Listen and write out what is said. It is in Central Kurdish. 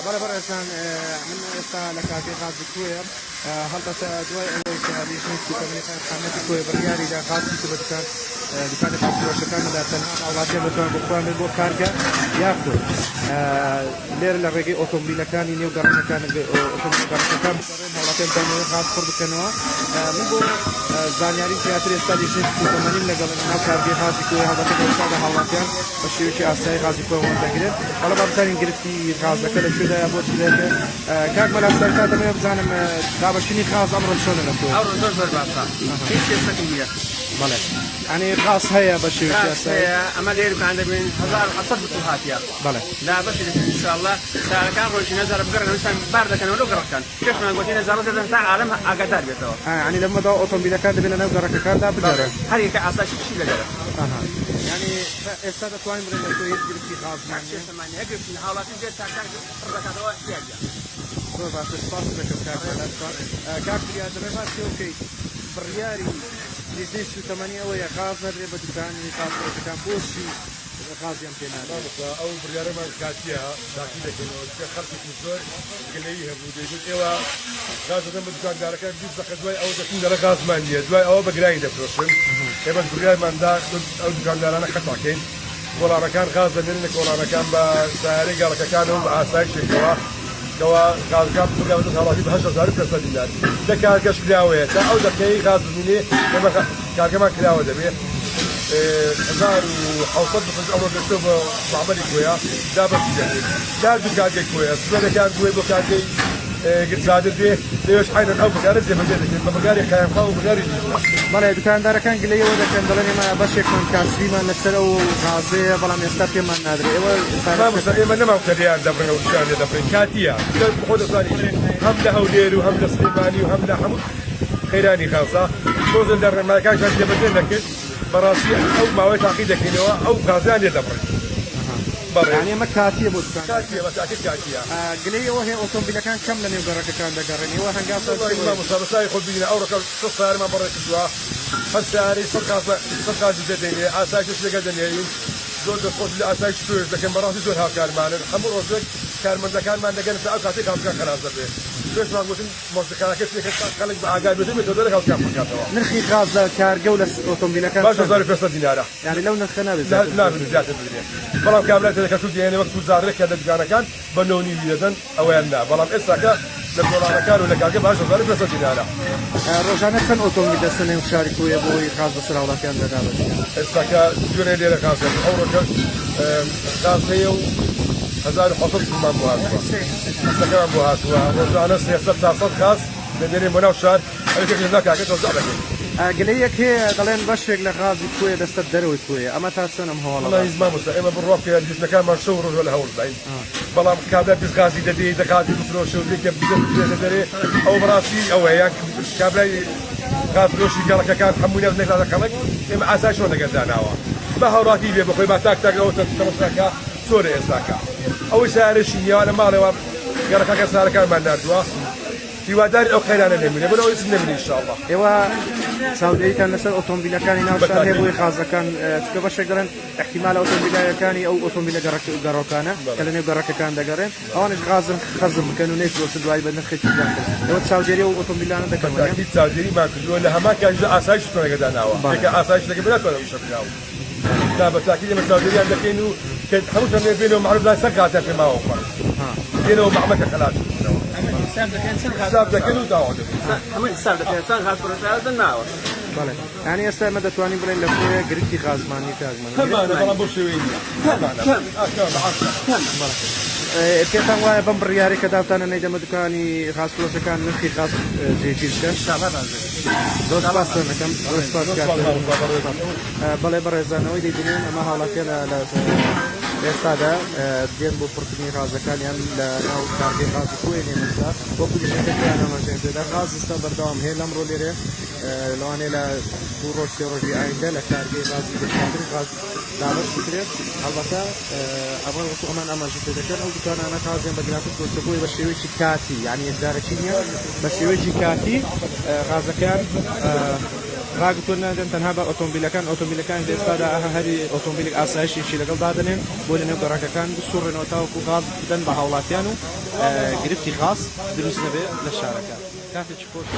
بەڵێ بەڕێزان من ئێستا لە کافێ غازی کوێر هەڵبەتە دوای ئەوەی کە لیژنێکی کۆمپانیەکان خانەتی کوێر بڕیاریدا غازی بەدەکان دوکانی خاڵفرۆشەکاندا تەنها هاوڵاتیان بتوانن بخوانن بۆ کارگە یاخود لێرە لە ڕێگەی ئۆتۆمبیلەکانی نێو گەڕانەکان ئۆتۆمبیلەکان بگەڕێن هاوڵاتیان بتوانن غاز پڕ بکەنەوە. من بۆ زانیاری زیاتر ئێستا لیژنێکی کۆمپانیم لەگەڵ ناو کارگەی غازی کوێر هەڵبەتە ئێستا هاوڵاتیان بە شێوەیەکی ئاسایی غازی کوێر وەردەگرێت. بەڵام بابزانین گرفتی غازەکە لەکوێدایە بۆچی لێرە کاک مەلا سەرکات دەمەوێت بزانم دابەشینی غاز ئەمڕۆ چۆنە لە کوێر؟ ئەمڕۆ زۆر باشە هیچ شتێکی نییە. بەڵێ ینی غاز هەیە بە شێوەیەکی ئاسایی ئەمە لێرەکان دەبین 1700 بتوو هاتیە. بەڵێ لا بەشی دەکەن ئینشاءالله ساعەکان ڕۆژی نەزارە بگەڕن ویستان بار دەکەنەوە لەو گەڕەکان پێشمان گوتی نەزارە دەدەن تا عالەم ئاگادار بێتەوە. ینی لەمەدا ئۆتۆمبیلەکان دەبێت لە ناو گەڕەکەکاندا بگەڕێن هەر یەکە ئاسایشی لەگەرە. ینی ئێستا دەتوانین بڵێن لە هیچ گرفتی غازمان شێتەمانی هەگرفتی هاوڵاتی دێت تا کار پڕ دەکاتەوە احتیاجە. زۆر باشە سپاس دەکەم کاک مەلا کاک بریا دەبێ باسی بکەیت بڕیاری لیژنەی سوتەمەنی ئەوەیە غاز نەدرێت بە دوکانی خاڵفرۆشەکان بۆچی غازیان پێ نادرێت؟ ئەو بڕیارەمان کاتیە داخی دەکەنەوە خەڵکێکی زۆر گلەیی هەبوو دەیگوت ئێوە غاز دەدەن بە دوکاندارەکان 20 دقیقە دوای ئەوە دەچین لەرە غازمان نییە دوای ئەوە بە گرانی دەفرۆشن. ئێمە بڕیارماندا ئەو دوکاندارانە خەتاکەین گۆڵانەکان غاز دەنێنن لە گۆڵانەکان بە سیارەی گەڵەکەکانەوە بە ئاسایشێکەوە کەوا غازەکان بڕیاوە هەڵاتی بە 8,000 دینار لە کارگەش کراوەیە تا ئەو دەکەی غاز ببینێ ئێمە کارگەمان کراوە دەبێت 1700 بخش ئەوڕۆ دەچێت بە معامەلی کوێیە دابەشی دەبێت چار دوو کارگەی کوێیە سوێنەکان گوێ بۆ کارگەی گرزادر بێ لێوەش عینەن ئەو بەگارە جێبەجێ دەکرێت بە بەگاری قایمخوا و بەگاری بەڵێ دوکاندارەکان گلەیەوە دەکەن دەڵێن ئێمە بەشێکمان کاسبیمان لەسەر ئەو غازەیە بەڵام ئێستا پێمان نادرێت ئێمە نەماوکەریان دەبڕنەوە شانێ دەبڕین کاتیە خۆ دەزانی هەم لە هەولێر و هەم لە سلێمانی و هەم لە هەموو خەیرانی خاڵسا تۆزن لە ڕێماکانشان جێبەجێ دەکرد بەڕاستی ئەو ماوەی تاقی دەکەینەوە ئەو غازیان لێ دەبڕین. ینی ئەمە کاتیە بۆ دوکان کاتیە بەتاکید کاتیە گلەیەوە هەیە ئۆتۆمبیلەکان کەم لە نێو گەڕەکەکان دەگەڕێن ئێوە هەنگاوە مسابقەی خۆ ببینە ئەو ڕەکە سیارمان بەڕێ کردووە هەر سیارەی سەد غازی دەدەینێ ئاسایشش لەگە دەنێین زۆر دەستخۆش لە ئاسایش توێژ دەکەن بەڕاستی زۆر هاوکارمانن هەموو ڕۆژێک کارمەندەکانمان دەگەن تا ئەو کاتێک هاوکار خەراز دەبێت توێژمان گوتن مۆسیقەکە خەڵک بە ئاگار بێت مێتۆدە لە هاوکار بکاتەوە. نرخی غاز لە کارگە و لە ئۆتۆمبیلەکان 1500 دینارە ینی لەو نرخە نابێت زیاتر بدرێت بەڵام کابرای دەکە تو دێنێ وەک توزارێکە لە دوکانەکان بە نۆنی دەدەن ئەویان نا بەڵام ئێستاکە لە گۆڵانەکان و لە کارگە 1500 دینارە. ڕۆژانە چەند ئۆتۆمبیل دەستە نێو شاری کوێ بۆی غاز بەسەر هاوڵاتیان دەدابێت؟ ئێستاکە دوێنێ لێرە غازە ئەو ڕۆژە غاز هەیە و 1700 مان بۆ هاتووە ئێستاکەمان بۆ هاتووە ڕۆژانە 300 تا 100 غاز دەدێنێ بۆ ناو شار ئەوێکێکی ناکاکە تۆزا دەکەین. گلەیەک هەیە دەڵێن بەشێک لە غازی کوێ دەستە دەرەوەی کوێ ئەمە تا چەندەم هەواڵە هیزمان وستە ئێمە بڕۆکە دیستەکانمان شەو ڕۆژە لە هەوڵ داین بەڵام کابرا بیست غازی دەدەی دەخازی بفرۆشە و دیکە بزێ دەرێ ئەو بەڕاستی ئەوەیە یان کابرای غازفرۆشی گەڵەکەکان هەموو نێزنێک خەڵک ئێمە ئاسای شۆ دەگەرداناوە بە هەوڵاتی بێ بخۆی با تاک ئەوە تەمەشاکە چۆرە ئێستاکە ئەوەی سیارەشی نیوە لە ماڵێەوە گەڕەکەکە سارەکانمان ناردووە هیواداری ئەو خەیرانە نێمێنێ بەنەوە هیچ نەمێنێ ئینشاءالله. ئێوە چاودێریتان لەسەر ئۆتۆمبیلەکانی ناو شار هەیە بۆی غازەکان چکە بەشێک دەڵێن احتیمال ئۆتۆمبیلەکانی ئەو ئۆتۆمبیلە گەڕۆکانە کە لە نێو گەڕەکەکان دەگەڕێن ئەوانش غازن خەزم بکەن و نەیفرۆشن دوای بە نرخێکی جانکرد ئێوە چاودێری ئەو ئۆتۆمبیلانە دەکەن هیچ چاودێریمان کردووە لە هەمان کاتژە ئاسایش تۆنەگەداناوە یەکە ئاسایش دەکەن بناتوانە وشەکراوە تا بەتاکید ئێمە چاودێریان دەکەین و کە هەمووتان لێ بێنەوە معروف لای سەر کاتە پێماوە دێنەوە محمەکە خەلاص حساب دەکەن و داوا دەکەن هەمووی حساب دەکەن چەند غاز فڕۆشەکە دەناوە. بەڵێ ینی ئێستا ئێمە دەتوانین بڵێن لە کوێ گرفتی غازمانی کاگمان هەمانە بەڵام بۆ شێوەیە نییە پێتان وایە بەم بڕیارێک کە داوتانە نەیدەمە دوکانی غازفرۆشەکان نرخی غاز جێگیر بکەن زۆر سپاس دەکەم زۆر سپاس بەڵێ بەڕێزانەوەی دەیبینێن ئەمە هاوڵاتیان لە ئێستادا دێن بۆ پڕکردنی غازەکانیان لە ناو کارگەی غازی کوێن ئێستا وەکو دیشەکەیان ئەمەژێنێدا غاز ئێستا بەردەوام هەیە لەمڕۆ لێرە لەوانەیە لە دوو ڕۆژ سێ ڕۆژی ئایندا لە کارگەی غازی بەشکردن غاز دابەش بکرێت هەڵبەتە ئەمە وەکو ئەمان ئەماژە پێ دەکەن ئەو دوکانانە غازیان بە گرافیک دۆستەکۆی بە شێوەیەکی کاتی یعنی ئێدارەکی نییە بە شێوەیەکی کاتی غازەکان ڕاگتوە تەنها بە ئۆتۆمبیلەکان ئێستادا هەری ئۆتۆمبیلێک ئاسایشیشی لەگەڵ دادنێن بۆ لە نێو گەڕەکەکان بسوڕێنەوە تاوەکو غاز بدەن بە هاوڵاتیان و گرفتی غاز دروست نەبێ لە شارەکە کاتێکی خۆش.